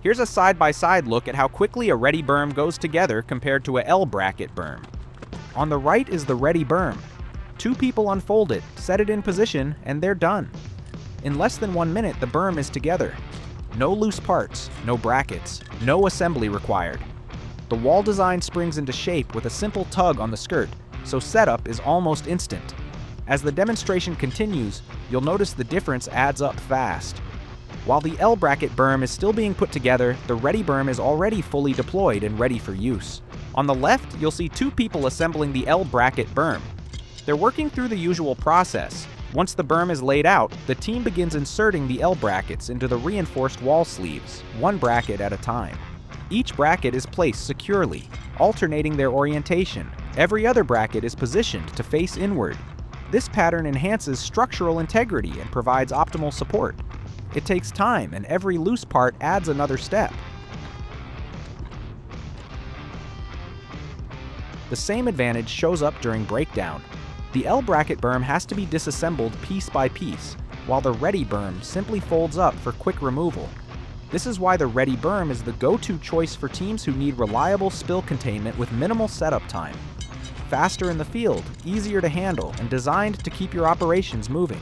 Here's a side-by-side look at how quickly a Ready Berm goes together compared to a L-bracket berm. On the right is the Ready Berm. 2 people unfold it, set it in position, and they're done. In less than 1 minute, the berm is together. No loose parts, no brackets, no assembly required. The wall design springs into shape with a simple tug on the skirt, so setup is almost instant. As the demonstration continues, you'll notice the difference adds up fast. While the L-bracket berm is still being put together, the Ready Berm is already fully deployed and ready for use. On the left, you'll see 2 people assembling the L-bracket berm. They're working through the usual process. Once the berm is laid out, the team begins inserting the L-brackets into the reinforced wall sleeves, 1 bracket at a time. Each bracket is placed securely, alternating their orientation. Every other bracket is positioned to face inward. This pattern enhances structural integrity and provides optimal support. It takes time, and every loose part adds another step. The same advantage shows up during breakdown. The L-bracket berm has to be disassembled piece by piece, while the Ready Berm simply folds up for quick removal. This is why the Ready Berm is the go-to choice for teams who need reliable spill containment with minimal setup time. Faster in the field, easier to handle, and designed to keep your operations moving.